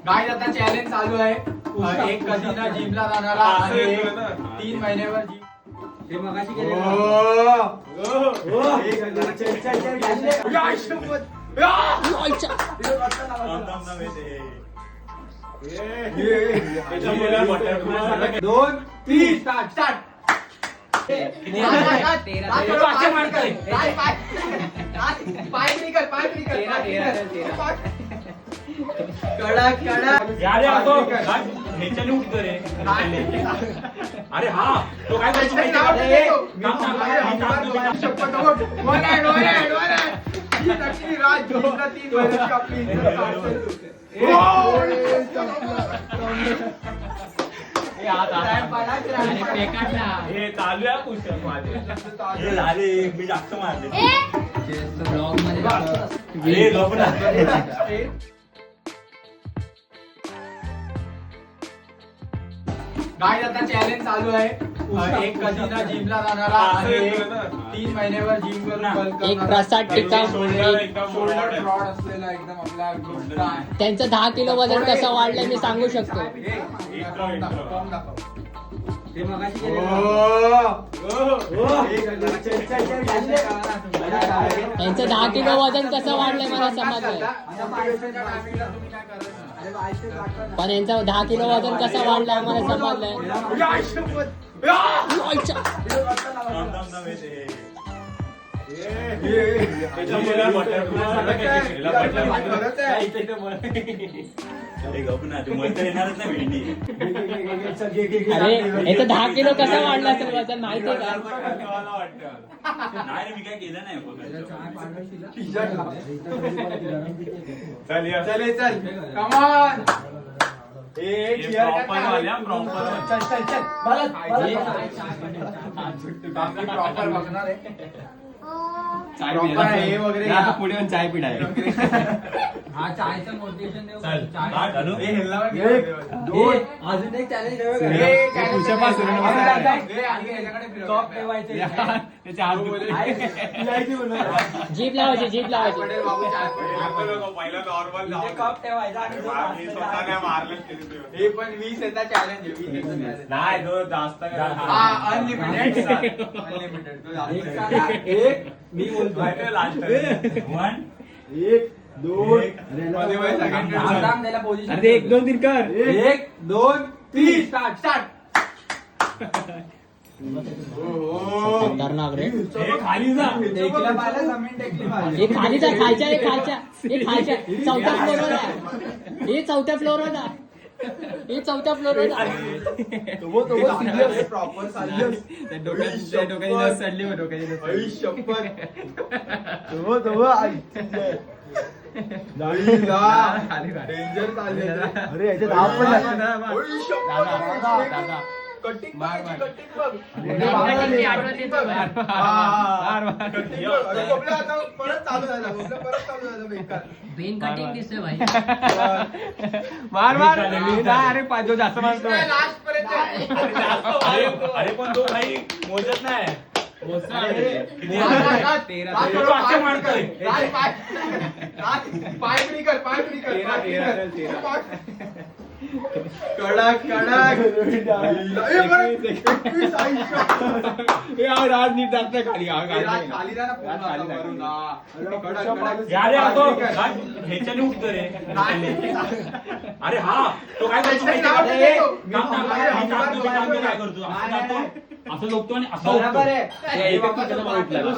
Guys आता challenge चालू आहे. एक कधीना जिमला जाणारा आणि 3 महिन्यावर जिम. हे मगाशी केले. दोन तीन स्टार्ट. कडक अरे हा तो काय चालू आहे पुस्तक माझे झाले मी जास्त मारले. गाइस आता चॅलेंज चालू आहे. एक कधीना जिमला जाणारा आणि 3 महिन्यावर जिम करून एक प्रसाद टिक्का शोल्डर ब्रॉड असलेला एकदम आपला गुंडा आहे. त्यांचं 10 किलो वजन कसं वाढलंय मी सांगू शकतो. हे मगाशी केले. त्यांचं 10 किलो वजन कसं वाढलंय मला समजलंय. पण यांचं 10 किलो वजन कसं वाढलंय मला समजलंय. अरे याचं 10 किलो कसं वाढलं असेल वजन माहितीये का. नाही मी काय केलं नाही. चल कमान. प्रॉपर बघणार आहे. पुढे चाय पिढाय. हा चायचं मोटिवेशन देऊ. अजून एक चॅलेंज जीभ लावायची जीभ लावायची. कप ठेवायचा. हे पण 20 याचा चॅलेंज नाही तो जास्त अनलिमिटेड. एक मी बोलतो. एक दोन अरे 1 2 3 कर. 1 2 3 स्टार्ट. खतरनाक रे. खाली जा. हे खालीचा खालच्या हे खालच्या हे खालच्या 4थ्या फ्लोअरवर आहे. हे 4थ्या फ्लोअरवर आहे. हे 4थ्या फ्लोअरवर आहे. प्रॉपर डेंजर चालले. अरे याच्यात आपण कटिंग परत चालू झाला बेकार. बेन कटिंग दिसतोय भाई. मार अरे पाजो जास्त मारतो. लास्ट पर्यंत अरे पण तो भाई मोजत नाही. कडक आज नीट जात खाली खाली जा ना. ह्याच्याने उठतो रे. अरे हा तो काय करतो असं झोपतो आणि असं बरोबर आहे.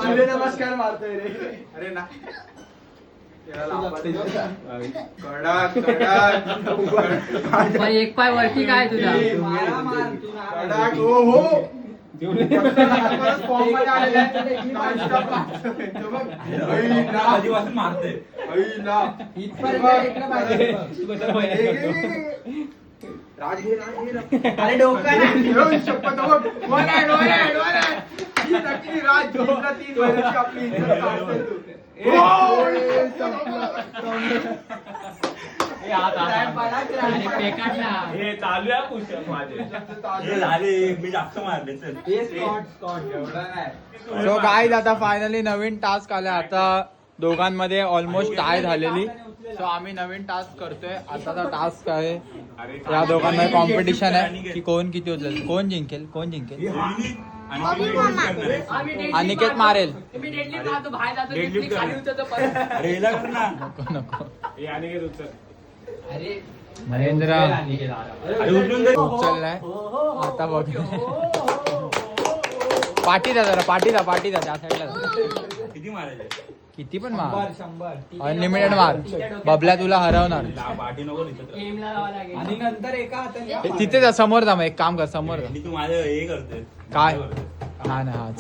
सूर्यनमस्कार मारतोय रे. अरे ना पण एक पाय वरती काय तुझा. कडक हो आधीपासून मारते. अरे डोका हे चालू आहे पुस्तक माझे झाले मी जास्त मारले. सो गाईज आता फायनली नवीन टास्क आला. आता दोघांमध्ये ऑलमोस्ट टाय झालेली. सो आम्ही नवीन टास्क करतोय. आताचा टास्क आहे या दोघांमध्ये कॉम्पिटिशन आहे की कोण किती उचलेल, कोण जिंकेल. अनिकेत मारेल. नको नको. महेंद्र उचललाय आता बघ. पाठी द्या जरा, पाठी द्या त्या साईडला. किती मारायचे? किती पण मार, अनलिमिटेड मार. बबल्या तुला हरवणार. पाठी नको आणि नंतर एका हाताने तिथे जा, समोर जा. मग एक काम कर, समोर जा. तू माझं हे करते काय हा ना, हा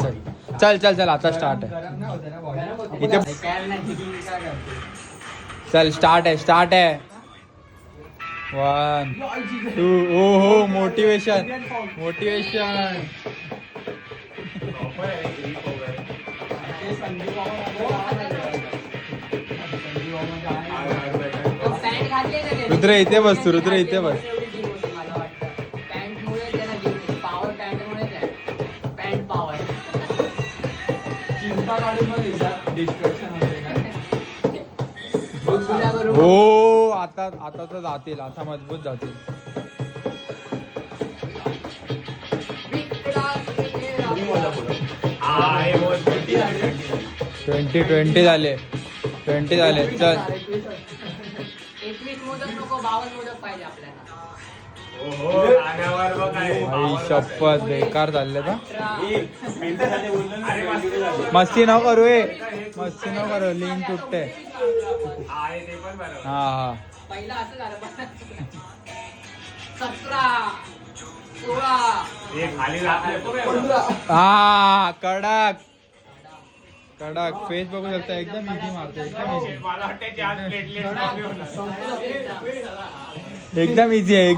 चल आता स्टार्ट आहे. गरम नाही होते ना बॉडी. इथे चल स्टार्ट आहे. 1 2. ओ हो, मोटिवेशन. रुद्र इथे बस, चिंता काढून मग डिस्ट्रॅक्शन होते ना. हो. आता तर जातील, आता मजबूत जातील. हा, हे बोल. 20 झाले. चल 21 मोदक नको, 52 मोदक पाहिजे आपल्याला. ओहो, आण्यावर बघ आहे. आई शपथ, बेकार चालले का. मिनिटासाठी बोललो ना. अरे वाजले. मस्ती न करू लिंक तुटते. आहे ते पण बरोबर. हा पहिला असं झालं 17 16 हे खाली लागले हा. कडक फेस बघू शकता. एकदम इझी मारते, मला वाटतं की आज प्लेटलेट कमी होणार. एकदम इझी आहे.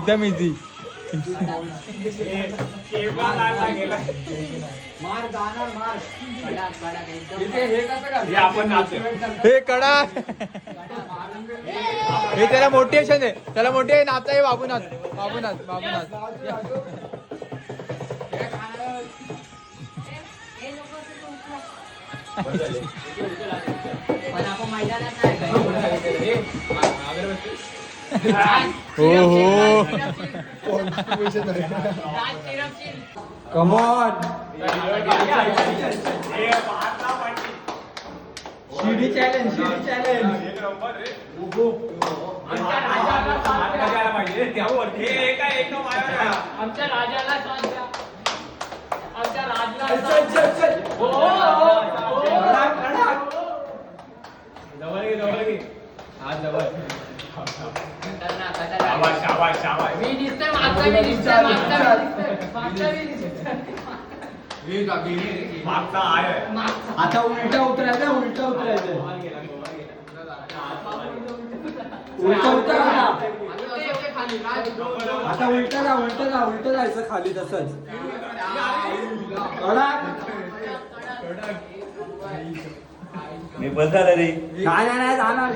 केव्हा लागला गेला. मार जाणार मार. कडक एकदम. इथे हे कसं हे आपण नाचू. हे कडक. हे त्याला मोटिवेशन आहे. नाचा. हे बाबूनाथ. पण आपण मैदानात नाही. हो कमॉन. हे भारता पाठी. शिडी चॅलेंज. एक नंबर रे. करायला पाहिजे रे, त्यावर. हे काय एक मारा. आमच्या राजाला सांग द्या. आमच्या राजला चल. जवळ घे. हा जवळ. शाबाश. मी दिसतोय मागचा आहे. आता उलटा उतरायचं. आता उलट जायचं खाली तसंच. मी बसला रे. नाही जाणार.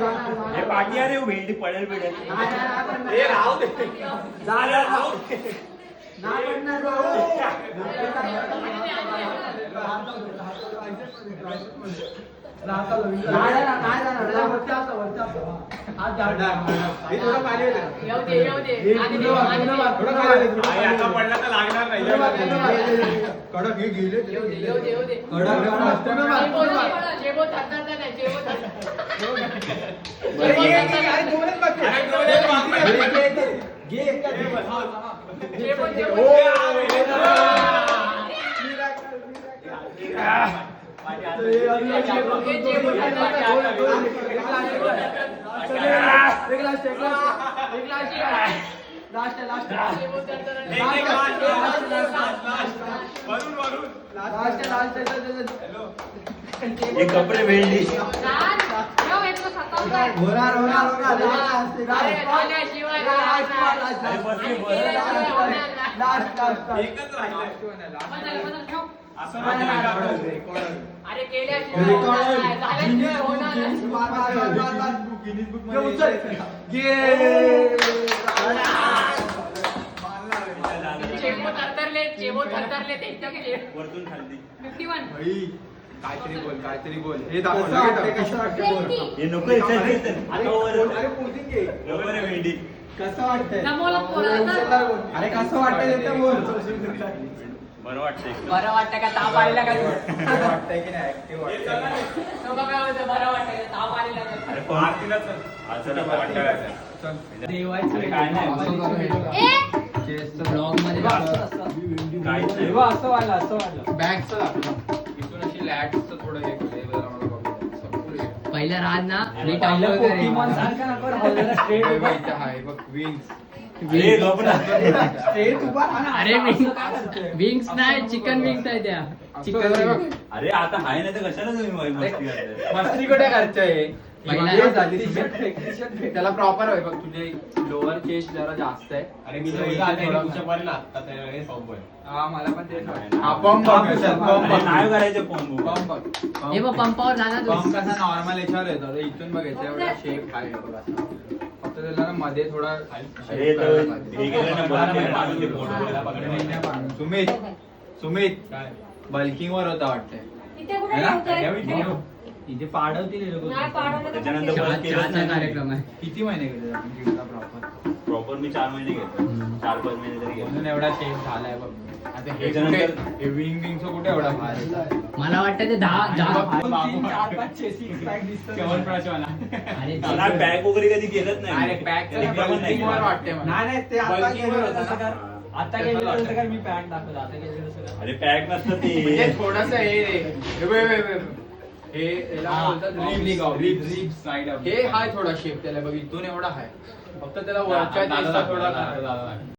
हे पाठी अरे भेंडी पडेल. हे राहू दे. आता पडला तर लागणार नाही. कडक हे गेले. हे कपडे भेंडी. होणार. एकच राहिलं. अरे वरतून खाल्ली. 51 काहीतरी बोल हे कसं वाटतंय, कसं वाटतंय बोल. हे नको याच्यात. आता वर. अरे पोझिंग घे. नको रे मेंढी. कसं वाटतंय नमोला पोरांना. अरे कसं वाटतंय ते बोल. बरं वाटतंय. बरं वाटतं का ताप आलेला का कसं वाटतंय की नाही ऍक्टिव्ह वाटतंय. तो बघा होतं, बरं वाटतं का ताप आलेला का? अरे पण असं नको वाटतं. अरे काय नाही. ब्लॉग मध्ये काहीच नाही. असं वाटलं बॅगचं दाखव इथून अशी लॅटचं थोडं हे करू. हे जरा मला बघू. पहिल्या राज ना मी पहिलं टाकलं पोकेमॉन सारखा नको राहू, जरा straight हे उभा. बघ, इथं आहे बघ विंग्स अरे गप ना. Straight उभा राहा ना. अरे असं काय करतोय? विंग्स नाही चिकन विंग्स आहे त्या चिकन असं बघ. विंग्स अरे आता हाय नाही तर कशाला तुम्ही मस्ती करताय? मस्ती कुठे करतोय पहिला- हे झाली T-shirt फेक, T-shirt फेक. त्याला प्रॉपर आहे बघ तुझे लोअर चेस्ट जरा जास्त आहे अरे मी तुझं तर इथे इथे थोडं- तुझ्या पर्यंत आता हे सॉफ्ट हा मला पण तेच वाटतं. नाही, हा पंप बघ नाही. याच्यात, नाही, पंप बघ. नाही करायचं फोन पंप बघ हे बघ पंपावर जा ना पंप तू कसा नॉर्मल याच्यावर येतो आता इथून बघ याच्या एवढा शेप आहे बघ असा. फक्त त्याला ना मध्ये थोडा अरे तर हे गेलं ना बरं पाडून दे फोन. सुमित बल्किंग वर होता वाटतंय इथे कुठे है ना? ठेवतोय? इथे पाडवतील हे लोकं. नाही पाडवलं तर त्याच्यानंतर कुठे? परत केलंच चहाचा नाही. कार्यक्रम आहे किती महिने गेले आपण जिमला प्रॉपर प्रॉपर मी 4 महिने घेतो. 4-5 महिने तरी म्हणून घेतो. एवढा शेप झालाय बघ आता हे त्याच्यानंतर- कुठे- हे विंग विंगचं कुठे एवढा भार येतात? मला वाटतं ते दहा तीन, चार, पाच six pack दिसतात. अरे मला पॅक वगैरे कधी केलंच नाही. अरे पॅक एकदा पण नाही बल्किंग वर केलं. वाटते मला. नाही नाही ते आता Bulking वर गेलेलं होतं तसं ना? कर. आता गेलेलं तसं कर, मी पॅक दाखवतो आता गेलेलं तसं कर. अरे पॅक नसतं म्हणजे ते. थोडस हे याला हा, बोलतात oblique, ribs. ribs, side up. हे हाय थोडा शेप त्याला बघ इथून एवढा हाय फक्त त्याला वरच्या chest चा थोडा